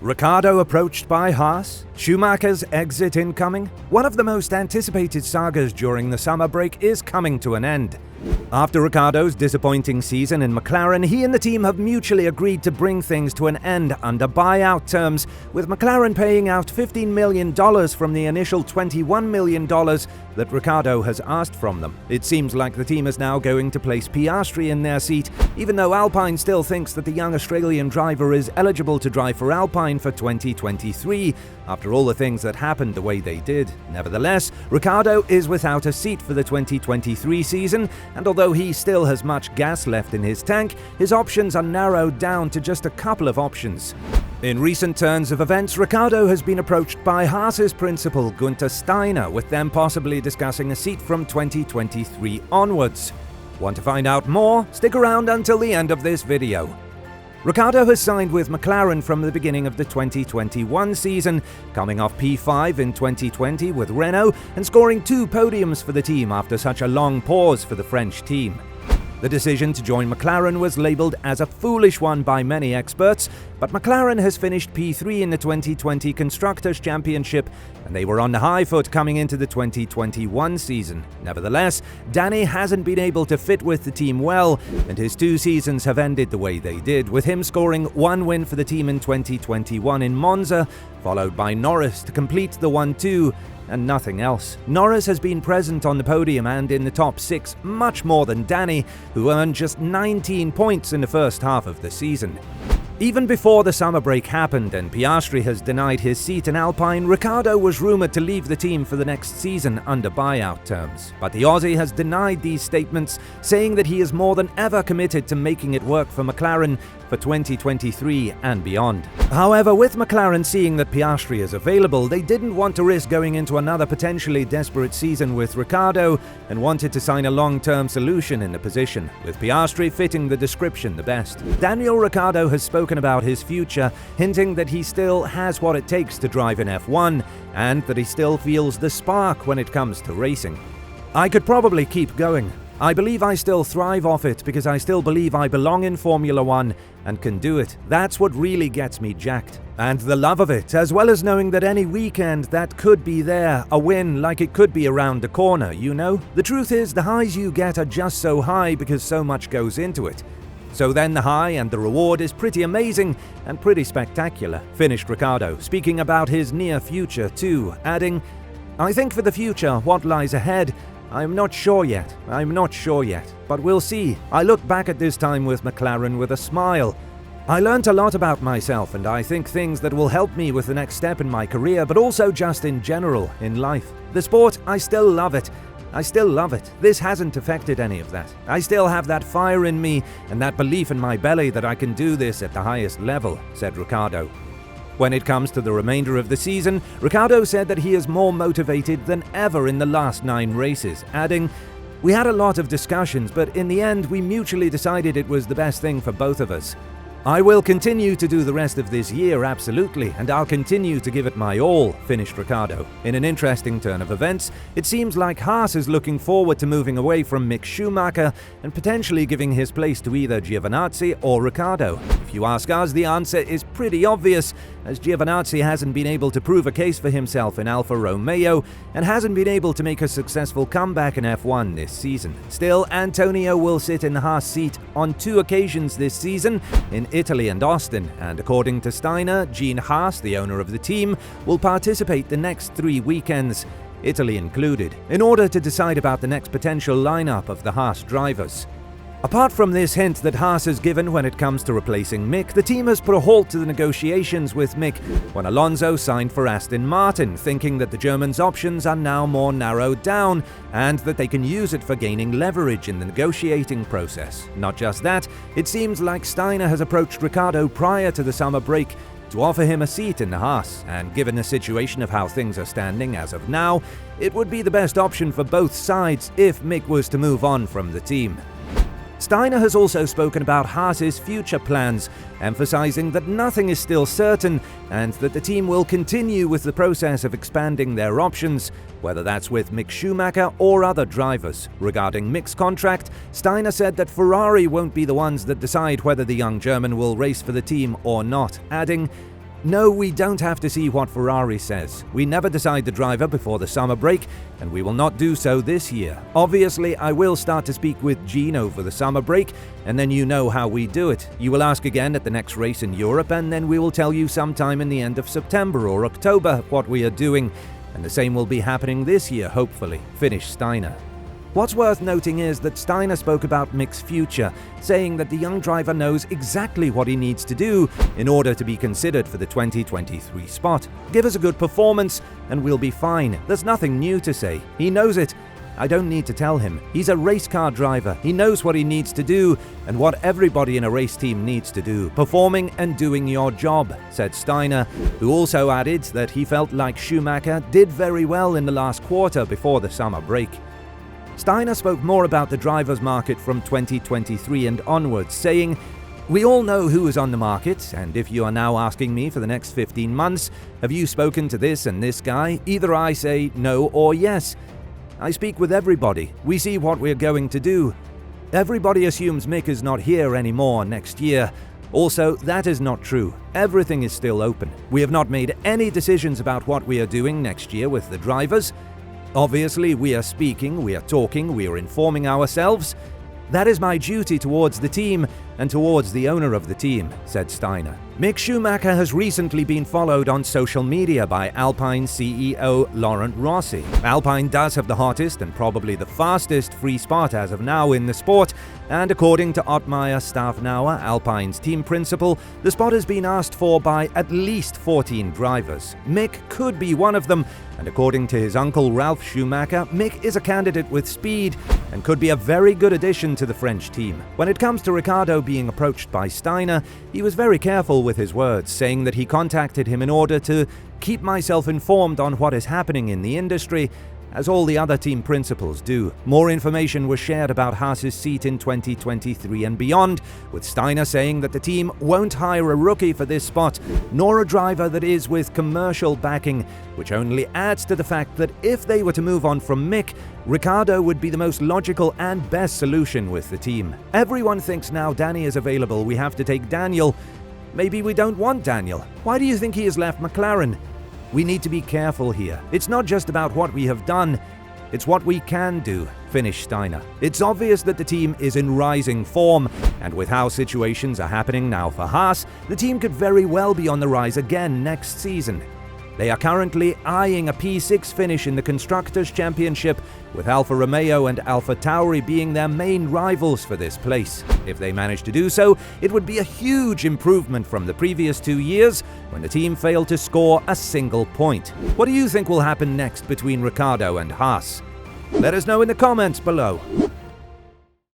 Ricciardo approached by Haas? Schumacher's exit incoming? One of the most anticipated sagas during the summer break is coming to an end. After Ricciardo's disappointing season in McLaren, he and the team have mutually agreed to bring things to an end under buyout terms, with McLaren paying out $15 million from the initial $21 million that Ricciardo has asked from them. It seems like the team is now going to place Piastri in their seat, even though Alpine still thinks that the young Australian driver is eligible to drive for Alpine for 2023, after all the things that happened the way they did. Nevertheless, Ricciardo is without a seat for the 2023 season, and although he still has much gas left in his tank, his options are narrowed down to just a couple of options. In recent turns of events, Ricciardo has been approached by Haas's principal Guenther Steiner, with them possibly discussing a seat from 2023 onwards. Want to find out more? Stick around until the end of this video. Ricciardo has signed with McLaren from the beginning of the 2021 season, coming off P5 in 2020 with Renault and scoring 2 podiums for the team after such a long pause for the French team. The decision to join McLaren was labelled as a foolish one by many experts, but McLaren has finished P3 in the 2020 Constructors' Championship, and they were on the high foot coming into the 2021 season. Nevertheless, Danny hasn't been able to fit with the team well, and his 2 seasons have ended the way they did, with him scoring 1 win for the team in 2021 in Monza, followed by Norris to complete the 1-2, and nothing else. Norris has been present on the podium and in the top 6 much more than Danny, who earned just 19 points in the first half of the season. Even before the summer break happened and Piastri has denied his seat in Alpine, Ricciardo was rumoured to leave the team for the next season under buyout terms. But the Aussie has denied these statements, saying that he is more than ever committed to making it work for McLaren for 2023 and beyond. However, with McLaren seeing that Piastri is available, they didn't want to risk going into another potentially desperate season with Ricciardo and wanted to sign a long-term solution in the position, with Piastri fitting the description the best. Daniel Ricciardo has spoken about his future, hinting that he still has what it takes to drive in F1 and that he still feels the spark when it comes to racing. I could probably keep going. I believe I still thrive off it because I still believe I belong in Formula 1 and can do it. That's what really gets me jacked. And the love of it, as well as knowing that any weekend that could be there, a win like it could be around the corner, you know? The truth is, the highs you get are just so high because so much goes into it. So then the high and the reward is pretty amazing and pretty spectacular, finished Ricciardo, speaking about his near future too, adding, "I think for the future, what lies ahead, I'm not sure yet, but we'll see. I look back at this time with McLaren with a smile. I learnt a lot about myself and I think things that will help me with the next step in my career, but also just in general, in life. The sport, I still love it. This hasn't affected any of that. I still have that fire in me and that belief in my belly that I can do this at the highest level," said Ricciardo. When it comes to the remainder of the season, Ricciardo said that he is more motivated than ever in the last 9 races, adding, "We had a lot of discussions, but in the end we mutually decided it was the best thing for both of us. I will continue to do the rest of this year, absolutely, and I'll continue to give it my all," finished Ricciardo. In an interesting turn of events, it seems like Haas is looking forward to moving away from Mick Schumacher and potentially giving his place to either Giovinazzi or Ricciardo. If you ask us, the answer is pretty obvious, as Giovinazzi hasn't been able to prove a case for himself in Alfa Romeo and hasn't been able to make a successful comeback in F1 this season. Still, Antonio will sit in the Haas seat on 2 occasions this season, in Italy and Austin, and according to Steiner, Gene Haas, the owner of the team, will participate the next 3 weekends, Italy included, in order to decide about the next potential lineup of the Haas drivers. Apart from this hint that Haas has given when it comes to replacing Mick, the team has put a halt to the negotiations with Mick when Alonso signed for Aston Martin, thinking that the German's options are now more narrowed down and that they can use it for gaining leverage in the negotiating process. Not just that, it seems like Steiner has approached Ricciardo prior to the summer break to offer him a seat in the Haas, and given the situation of how things are standing as of now, it would be the best option for both sides if Mick was to move on from the team. Steiner has also spoken about Haas's future plans, emphasizing that nothing is still certain and that the team will continue with the process of expanding their options, whether that's with Mick Schumacher or other drivers. Regarding Mick's contract, Steiner said that Ferrari won't be the ones that decide whether the young German will race for the team or not, adding, No, we don't have to see what Ferrari says. We never decide the driver before the summer break, and we will not do so this year. Obviously, I will start to speak with Gene over the summer break, and then you know how we do it. You will ask again at the next race in Europe, and then we will tell you sometime in the end of September or October what we are doing, and the same will be happening this year, hopefully, finished Steiner. What's worth noting is that Steiner spoke about Mick's future, saying that the young driver knows exactly what he needs to do in order to be considered for the 2023 spot. Give us a good performance and we'll be fine. There's nothing new to say. He knows it. I don't need to tell him. He's a race car driver. He knows what he needs to do and what everybody in a race team needs to do, performing and doing your job, said Steiner, who also added that he felt like Schumacher did very well in the last quarter before the summer break. Steiner spoke more about the drivers' market from 2023 and onwards, saying, "We all know who is on the market, and if you are now asking me for the next 15 months, have you spoken to this and this guy? Either I say no or yes. I speak with everybody. We see what we're going to do. Everybody assumes Mick is not here anymore next year. Also, that is not true. Everything is still open. We have not made any decisions about what we are doing next year with the drivers. Obviously, we are speaking, we are talking, we are informing ourselves. That is my duty towards the team and towards the owner of the team," said Steiner. Mick Schumacher has recently been followed on social media by Alpine CEO Laurent Rossi. Alpine does have the hottest and probably the fastest free spot as of now in the sport, and according to Ottmar Staffnauer, Alpine's team principal, the spot has been asked for by at least 14 drivers. Mick could be one of them, and according to his uncle Ralf Schumacher, Mick is a candidate with speed and could be a very good addition to the French team. When it comes to Ricciardo being approached by Steiner, he was very careful with his words, saying that he contacted him in order to keep myself informed on what is happening in the industry, as all the other team principals do. More information was shared about Haas's seat in 2023 and beyond, with Steiner saying that the team won't hire a rookie for this spot, nor a driver that is with commercial backing, which only adds to the fact that if they were to move on from Mick, Ricciardo would be the most logical and best solution with the team. Everyone thinks now Danny is available, we have to take Daniel. Maybe we don't want Daniel. Why do you think he has left McLaren? We need to be careful here. It's not just about what we have done, it's what we can do, finished Steiner. It's obvious that the team is in rising form, and with how situations are happening now for Haas, the team could very well be on the rise again next season. They are currently eyeing a P6 finish in the Constructors' Championship, with Alfa Romeo and Alfa Tauri being their main rivals for this place. If they manage to do so, it would be a huge improvement from the previous 2 years, when the team failed to score a single point. What do you think will happen next between Ricciardo and Haas? Let us know in the comments below.